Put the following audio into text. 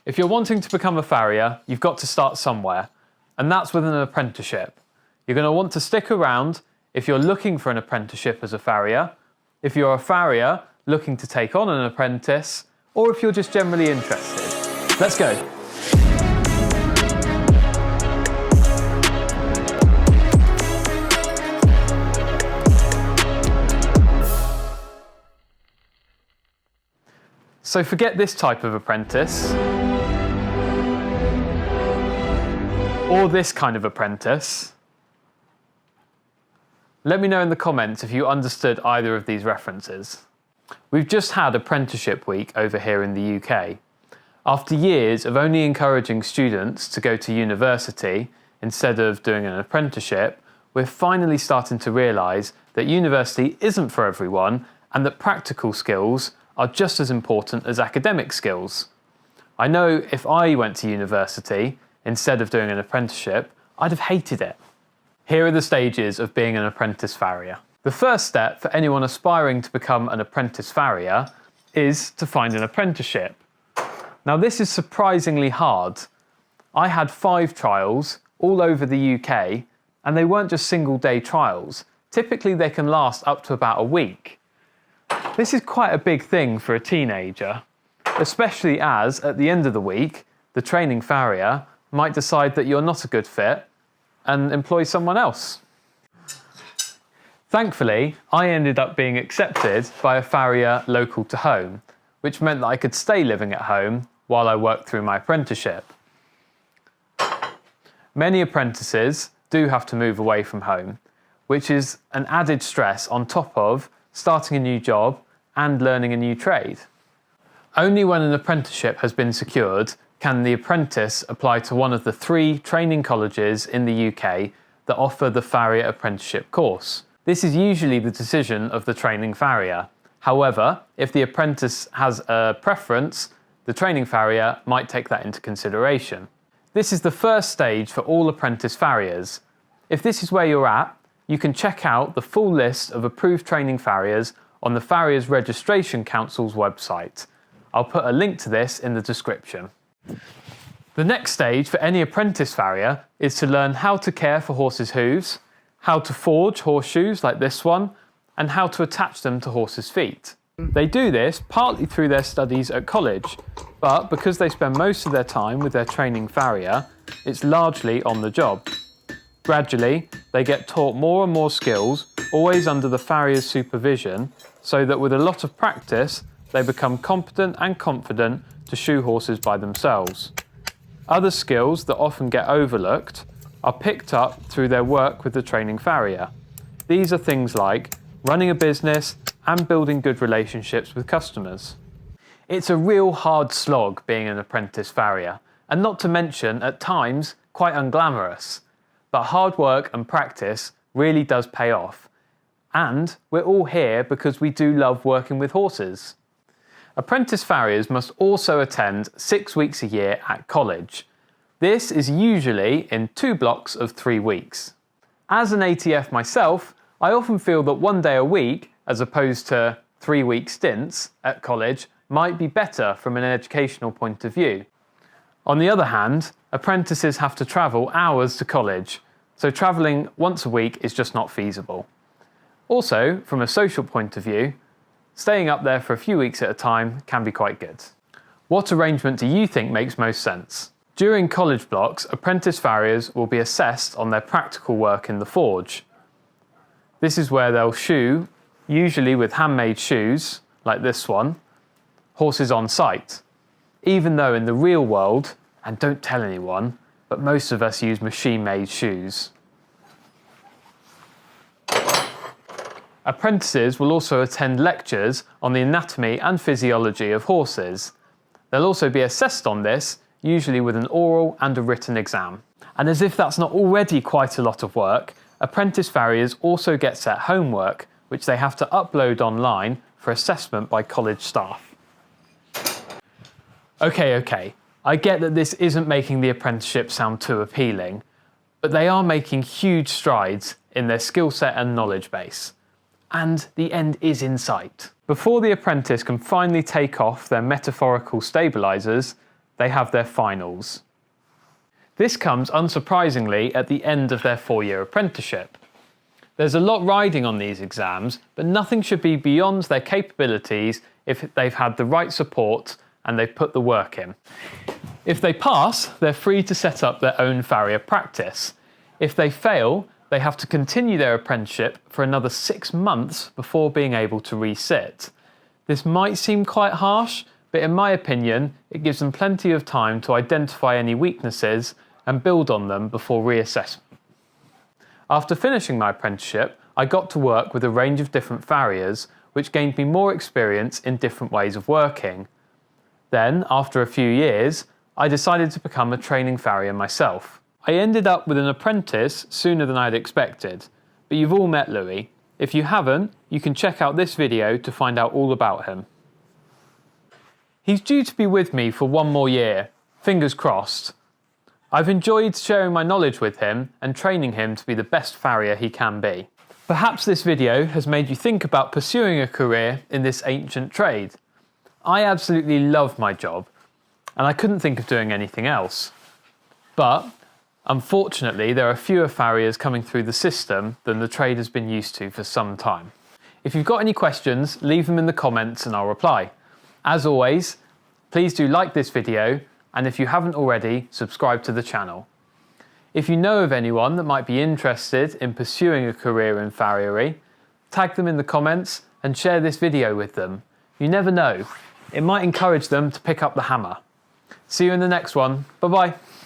If you're wanting to become a farrier, you've got to start somewhere, and that's with an apprenticeship. You're going to want to stick around if you're looking for an apprenticeship as a farrier, if you're a farrier looking to take on an apprentice, or if you're just generally interested. Let's go. So forget this type of apprentice, or this kind of apprentice. Let me know in the comments if you understood either of these references. We've just had Apprenticeship Week over here in the UK. After years of only encouraging students to go to university instead of doing an apprenticeship, we're finally starting to realise that university isn't for everyone and that practical skills are just as important as academic skills. I know if I went to university instead of doing an apprenticeship, I'd have hated it. Here are the stages of being an apprentice farrier. The first step for anyone aspiring to become an apprentice farrier is to find an apprenticeship. Now this is surprisingly hard. I had 5 trials all over the UK, and they weren't just single-day trials. Typically they can last up to about a week. This is quite a big thing for a teenager, especially as, at the end of the week, the training farrier might decide that you're not a good fit and employ someone else. Thankfully, I ended up being accepted by a farrier local to home, which meant that I could stay living at home while I worked through my apprenticeship. Many apprentices do have to move away from home, which is an added stress on top of starting a new job and learning a new trade. Only when an apprenticeship has been secured can the apprentice apply to one of the 3 training colleges in the UK that offer the farrier apprenticeship course. This is usually the decision of the training farrier. However, if the apprentice has a preference, the training farrier might take that into consideration. This is the first stage for all apprentice farriers. If this is where you're at, you can check out the full list of approved training farriers on the Farriers Registration Council's website. I'll put a link to this in the description. The next stage for any apprentice farrier is to learn how to care for horses' hooves, how to forge horseshoes like this one, and how to attach them to horses' feet. They do this partly through their studies at college, but because they spend most of their time with their training farrier, it's largely on the job. Gradually, they get taught more and more skills, always under the farrier's supervision, so that with a lot of practice, they become competent and confident to shoe horses by themselves. Other skills that often get overlooked are picked up through their work with the training farrier. These are things like running a business and building good relationships with customers. It's a real hard slog being an apprentice farrier, and not to mention, at times, quite unglamorous. But hard work and practice really does pay off. And we're all here because we do love working with horses. Apprentice farriers must also attend 6 weeks a year at college. This is usually in 2 blocks of 3 weeks. As an ATF myself, I often feel that 1 day a week, as opposed to 3-week stints at college, might be better from an educational point of view. On the other hand, apprentices have to travel hours to college, so travelling once a week is just not feasible. Also, from a social point of view, staying up there for a few weeks at a time can be quite good. What arrangement do you think makes most sense? During college blocks, apprentice farriers will be assessed on their practical work in the forge. This is where they'll shoe, usually with handmade shoes, like this one, horses on site. Even though in the real world, and don't tell anyone, but most of us use machine-made shoes. Apprentices will also attend lectures on the anatomy and physiology of horses. They'll also be assessed on this, usually with an oral and a written exam. And as if that's not already quite a lot of work, apprentice farriers also get set homework, which they have to upload online for assessment by college staff. Okay, I get that this isn't making the apprenticeship sound too appealing, but they are making huge strides in their skill set and knowledge base. And the end is in sight. Before the apprentice can finally take off their metaphorical stabilisers, they have their finals. This comes unsurprisingly at the end of their 4-year apprenticeship. There's a lot riding on these exams, but nothing should be beyond their capabilities if they've had the right support and they've put the work in. If they pass, they're free to set up their own farrier practice. If they fail, they have to continue their apprenticeship for another 6 months before being able to resit. This might seem quite harsh, but in my opinion, it gives them plenty of time to identify any weaknesses and build on them before reassessment. After finishing my apprenticeship, I got to work with a range of different farriers, which gained me more experience in different ways of working. Then, after a few years, I decided to become a training farrier myself. I ended up with an apprentice sooner than I'd expected, but you've all met Louis. If you haven't, you can check out this video to find out all about him. He's due to be with me for 1 more year, fingers crossed. I've enjoyed sharing my knowledge with him and training him to be the best farrier he can be. Perhaps this video has made you think about pursuing a career in this ancient trade. I absolutely love my job, and I couldn't think of doing anything else. But, unfortunately, there are fewer farriers coming through the system than the trade has been used to for some time. If you've got any questions, leave them in the comments and I'll reply. As always, please do like this video, and if you haven't already, subscribe to the channel. If you know of anyone that might be interested in pursuing a career in farriery, tag them in the comments and share this video with them. You never know, it might encourage them to pick up the hammer. See you in the next one. Bye bye.